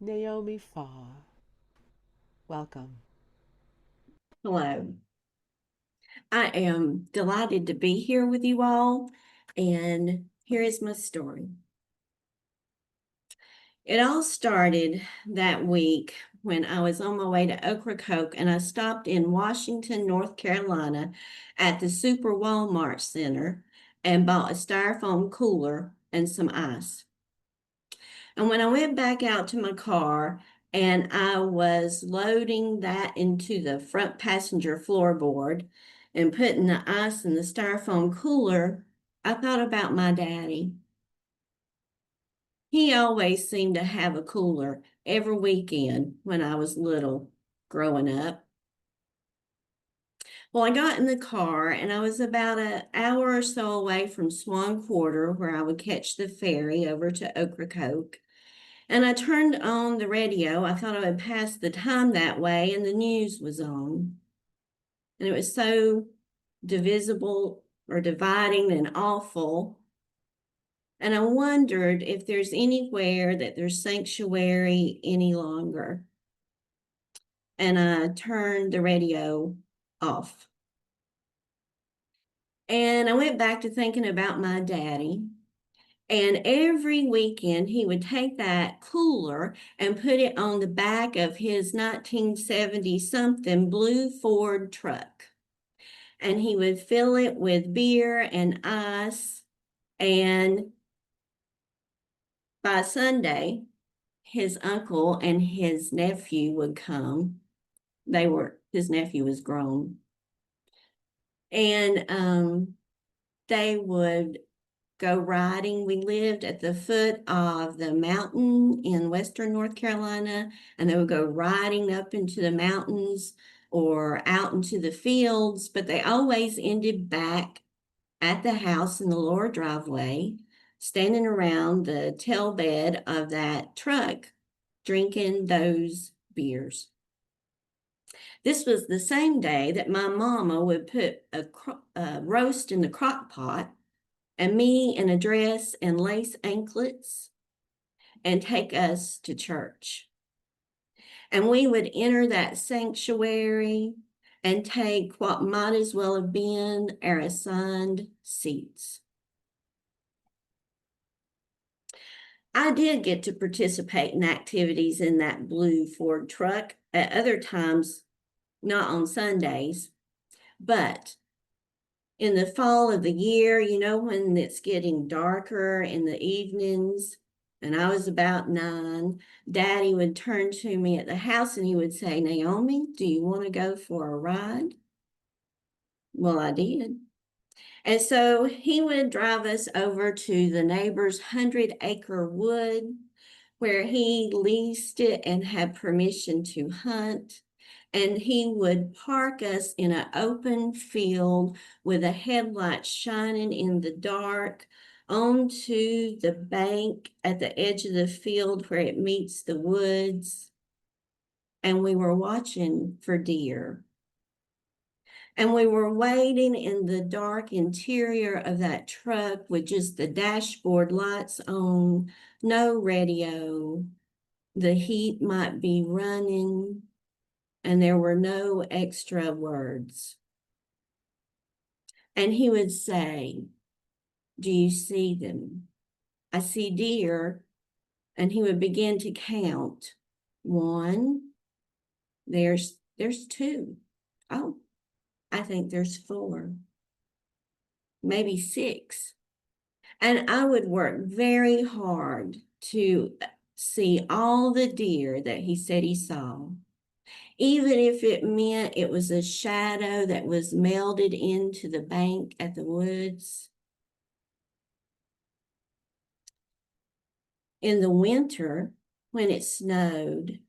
Naomi Faw. Welcome. Hello. I am delighted to be here with you all, and here is my story. It all started that week when I was on my way to Ocracoke and I stopped in Washington, North Carolina at the Super Walmart Center and bought a styrofoam cooler and some ice. And when I went back out to my car and I was loading that into the front passenger floorboard and putting the ice in the styrofoam cooler, I thought about my daddy. He always seemed to have a cooler every weekend when I was little growing up. Well, I got in the car and I was about an hour or so away from Swan Quarter, where I would catch the ferry over to Ocracoke. And I turned on the radio. I thought I would pass the time that way, and the news was on. And it was so divisible or dividing and awful. And I wondered if there's anywhere that there's sanctuary any longer. And I turned the radio off. And I went back to thinking about my daddy. And every weekend, he would take that cooler and put it on the back of his 1970 something blue Ford truck. And he would fill it with beer and ice. And by Sunday, his uncle and his nephew would come. His nephew was grown. And they would go riding. We lived at the foot of the mountain in western North Carolina, and they would go riding up into the mountains or out into the fields, but they always ended back at the house in the lower driveway, standing around the tail bed of that truck, drinking those beers. This was the same day that my mama would put a roast in the crock pot and me in a dress and lace anklets and take us to church. And we would enter that sanctuary and take what might as well have been our assigned seats. I did get to participate in activities in that blue Ford truck at other times, not on Sundays, but in the fall of the year, when it's getting darker in the evenings, and I was about 9, Daddy would turn to me at the house and he would say, Naomi, do you want to go for a ride? Well, I did. And so he would drive us over to the neighbor's 100-acre wood where he leased it and had permission to hunt. And he would park us in an open field with a headlight shining in the dark onto the bank at the edge of the field where it meets the woods. And we were watching for deer. And we were waiting in the dark interior of that truck with just the dashboard lights on, no radio. The heat might be running, and there were no extra words. And he would say, do you see them? I see deer. And he would begin to count. 1, there's 2. Oh, I think there's 4, maybe 6. And I would work very hard to see all the deer that he said he saw, even if it meant it was a shadow that was melded into the bank at the woods. In the winter, when it snowed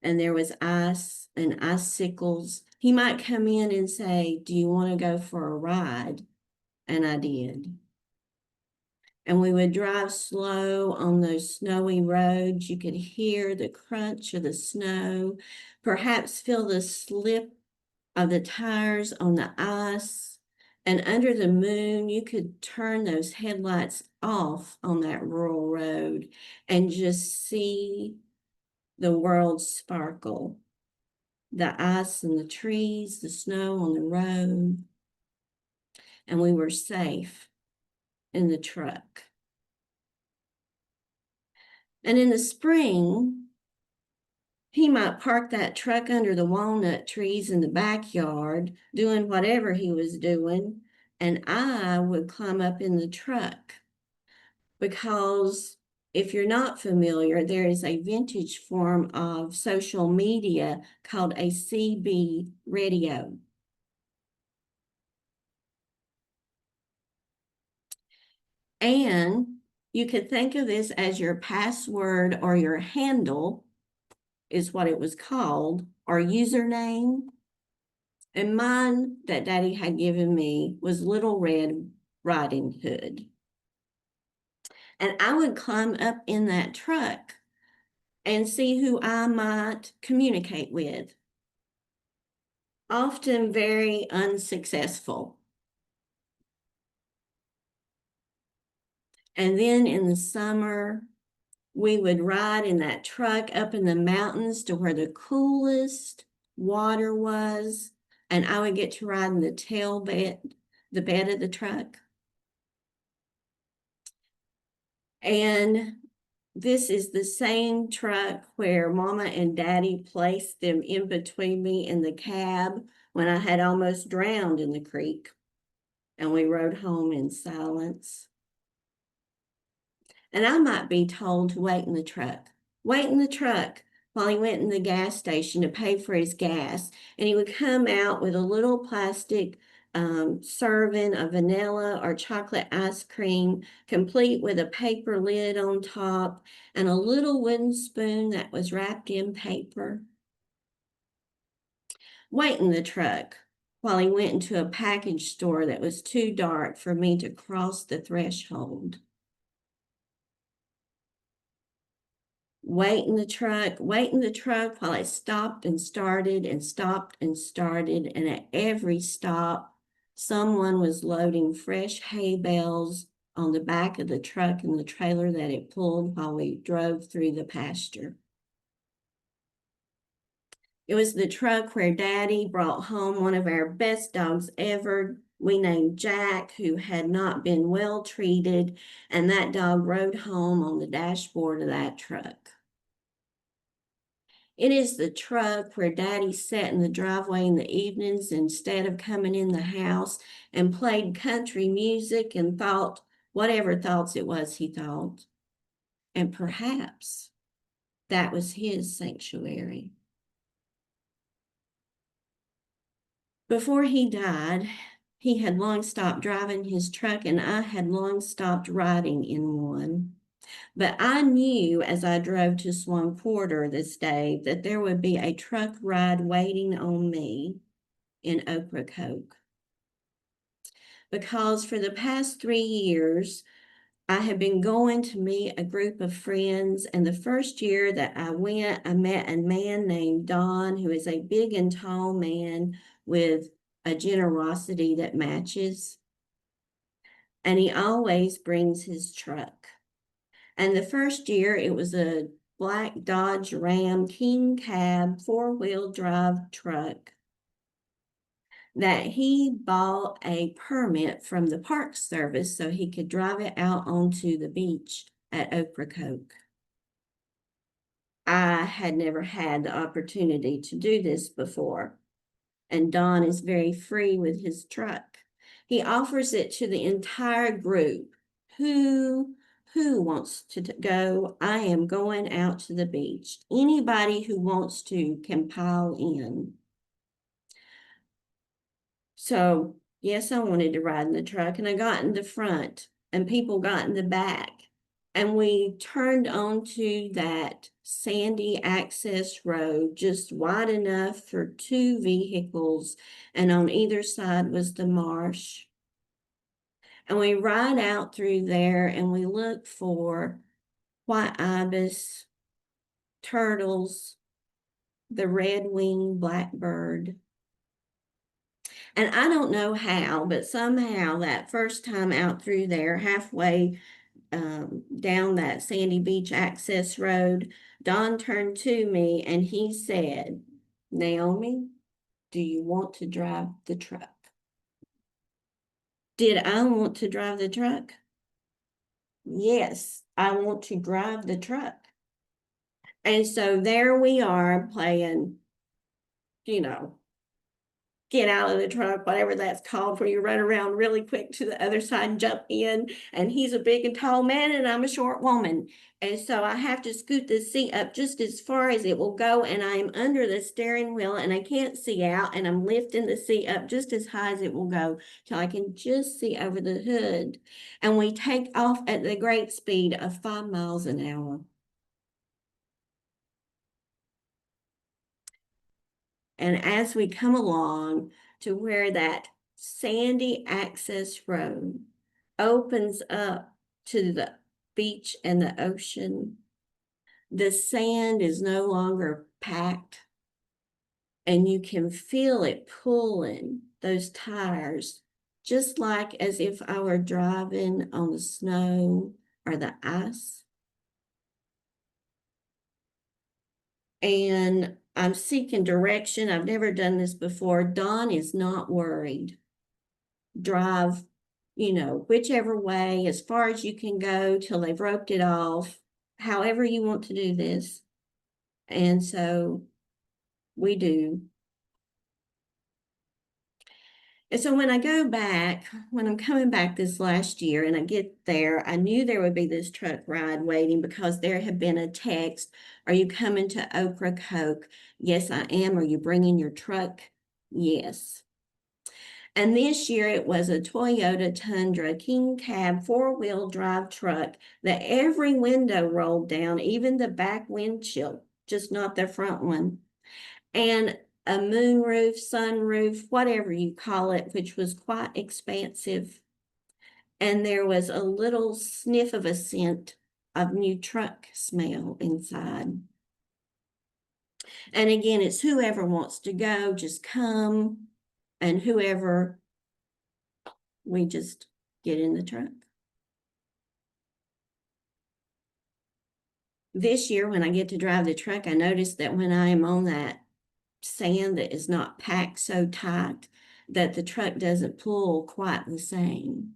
and there was ice and icicles, he might come in and say, do you want to go for a ride? And I did. And we would drive slow on those snowy roads. You could hear the crunch of the snow, perhaps feel the slip of the tires on the ice. And under the moon, you could turn those headlights off on that rural road and just see the world sparkle. The ice and the trees, the snow on the road, and we were safe in the truck. And in the spring, he might park that truck under the walnut trees in the backyard, doing whatever he was doing, and I would climb up in the truck. Because if you're not familiar, there is a vintage form of social media called a CB radio. And you could think of this as your password or your handle, is what it was called, or username. And mine that Daddy had given me was Little Red Riding Hood. And I would climb up in that truck and see who I might communicate with. Often very unsuccessful. And then in the summer, we would ride in that truck up in the mountains to where the coolest water was, and I would get to ride in the tailbed, the bed of the truck. And this is the same truck where Mama and Daddy placed them in between me in the cab when I had almost drowned in the creek, and we rode home in silence. And I might be told to wait in the truck. Wait in the truck while he went in the gas station to pay for his gas. And he would come out with a little plastic serving of vanilla or chocolate ice cream, complete with a paper lid on top and a little wooden spoon that was wrapped in paper. Wait in the truck while he went into a package store that was too dark for me to cross the threshold. Wait in the truck while it stopped and started and stopped and started. And at every stop, someone was loading fresh hay bales on the back of the truck and the trailer that it pulled while we drove through the pasture. It was the truck where Daddy brought home one of our best dogs ever. We named Jack, who had not been well treated, and that dog rode home on the dashboard of that truck. It is the truck where Daddy sat in the driveway in the evenings instead of coming in the house and played country music and thought whatever thoughts it was he thought. And perhaps that was his sanctuary. Before he died, he had long stopped driving his truck, and I had long stopped riding in one. But I knew as I drove to Swan Quarter this day that there would be a truck ride waiting on me in Ocracoke. Because for the past 3 years, I had been going to meet a group of friends, and the first year that I went, I met a man named Don, who is a big and tall man with a generosity that matches. And he always brings his truck. And the first year, it was a black Dodge Ram King Cab 4-wheel drive truck that he bought a permit from the Park Service so he could drive it out onto the beach at Ocracoke. I had never had the opportunity to do this before, and Don is very free with his truck. He offers it to the entire group. Who wants to go? I am going out to the beach. Anybody who wants to can pile in. So, yes, I wanted to ride in the truck, and I got in the front, and people got in the back. And we turned onto that sandy access road, just wide enough for 2 vehicles, and on either side was the marsh. And we ride out through there and we look for white ibis, turtles, the red-winged blackbird. And I don't know how, but somehow that first time out through there, halfway down that Sandy Beach access road, Don turned to me and he said, Naomi, do you want to drive the truck? Did I want to drive the truck? Yes, I want to drive the truck. And so there we are playing, you know, get out of the truck, whatever that's called, where you run around really quick to the other side and jump in. And he's a big and tall man, and I'm a short woman. And so I have to scoot the seat up just as far as it will go. And I am under the steering wheel and I can't see out. And I'm lifting the seat up just as high as it will go till I can just see over the hood. And we take off at the great speed of 5 miles an hour. And as we come along to where that sandy access road opens up to the beach and the ocean, the sand is no longer packed, and you can feel it pulling those tires, just like as if I were driving on the snow or the ice. And I'm seeking direction. I've never done this before. Dawn is not worried. Drive, whichever way, as far as you can go till they've roped it off, however you want to do this. And so we do. And so when I go back, when I'm coming back this last year and I get there, I knew there would be this truck ride waiting because there had been a text. Are you coming to Ocracoke? Yes, I am. Are you bringing your truck? Yes. And this year it was a Toyota Tundra King Cab 4-wheel drive truck that every window rolled down, even the back windshield, just not the front one. And a moonroof, sunroof, whatever you call it, which was quite expansive. And there was a little sniff of a scent of new truck smell inside. And again, it's whoever wants to go, just come, and whoever, we just get in the truck. This year, when I get to drive the truck, I noticed that when I am on that sand that is not packed so tight, that the truck doesn't pull quite the same.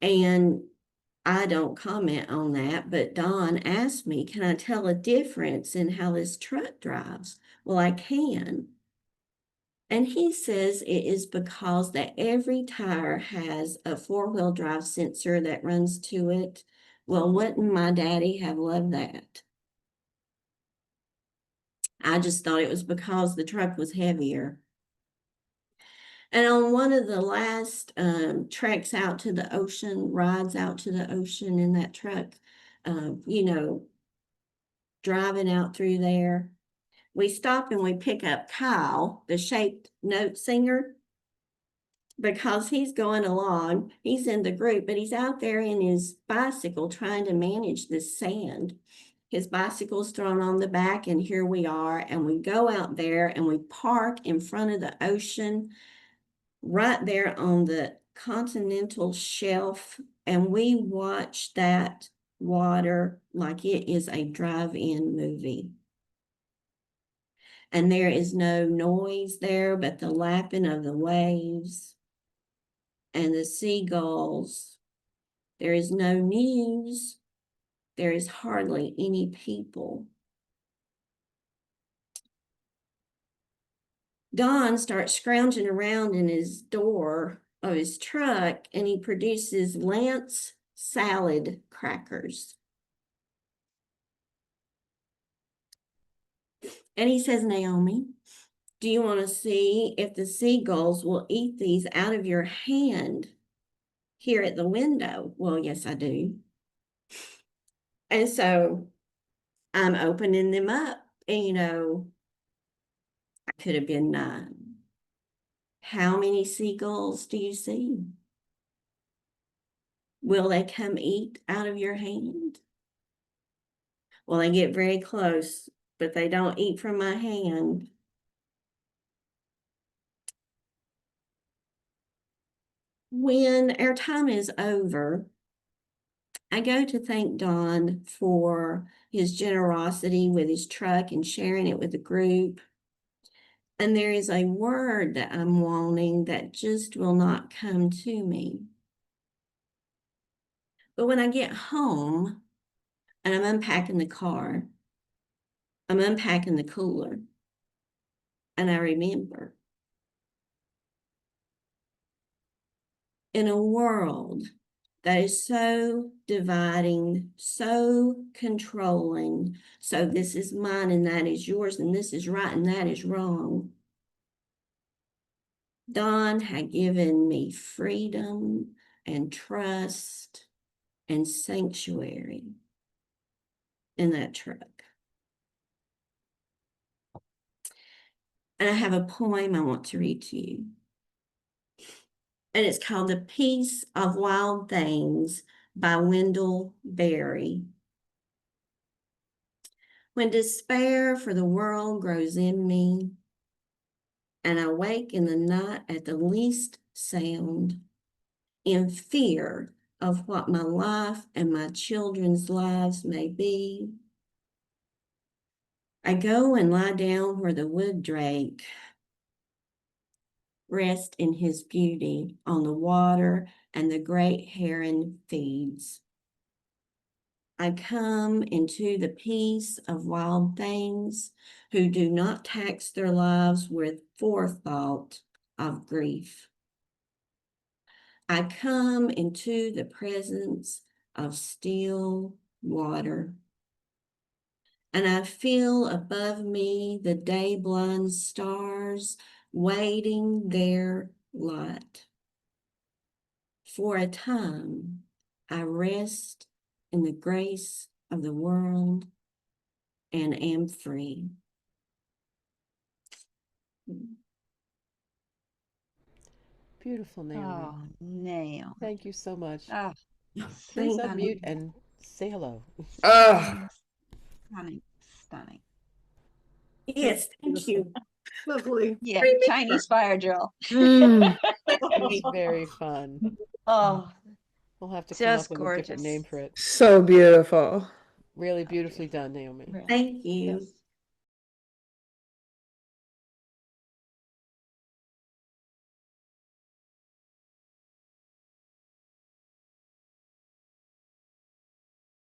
And I don't comment on that, but Don asked me, can I tell a difference in how this truck drives? Well, I can. And he says it is because that every tire has a 4-wheel drive sensor that runs to it. Well, wouldn't my daddy have loved that? I just thought it was because the truck was heavier. And on one of the last treks out to the ocean, rides out to the ocean in that truck, driving out through there, we stop and we pick up Kyle, the shaped note singer, because he's going along. He's in the group, but he's out there in his bicycle trying to manage this sand. His bicycle's thrown on the back, and here we are. And we go out there and we park in front of the ocean, right there on the continental shelf, and we watch that water like it is a drive-in movie. And there is no noise there but the lapping of the waves and the seagulls. There is no news. There is hardly any people. Don starts scrounging around in his door of his truck and he produces Lance salad crackers. And he says, Naomi, do you want to see if the seagulls will eat these out of your hand here at the window? Well, yes, I do. And so I'm opening them up, and I could have been 9. How many seagulls do you see? Will they come eat out of your hand? Well, they get very close, but they don't eat from my hand. When our time is over, I go to thank Don for his generosity with his truck and sharing it with the group. And there is a word that I'm wanting that just will not come to me. But when I get home and I'm unpacking the car, I'm unpacking the cooler, and I remember in a world that is so dividing, so controlling, so this is mine and that is yours, and this is right and that is wrong. Don had given me freedom and trust and sanctuary in that truck. And I have a poem I want to read to you. And it's called The Peace of Wild Things by Wendell Berry. When despair for the world grows in me, and I wake in the night at the least sound, in fear of what my life and my children's lives may be, I go and lie down where the wood drake rests in his beauty on the water and the great heron feeds. I come into the peace of wild things who do not tax their lives with forethought of grief. I come into the presence of still water, and I feel above me the day blind stars waiting their light. For a time, I rest in the grace of the world and am free. Beautiful, Naomi. Oh, Naomi. Thank you so much. Oh, Please Thank stunning, unmute you. and say hello. Oh, stunning, stunning, stunning. Yes, thank you. lovely. Yeah, Remember. Chinese fire drill. Mm. It was very fun. Oh, We'll have to come up just with a different name gorgeous. for it. So beautiful. Really So beautifully beautiful. done, Naomi. Really. Thank you.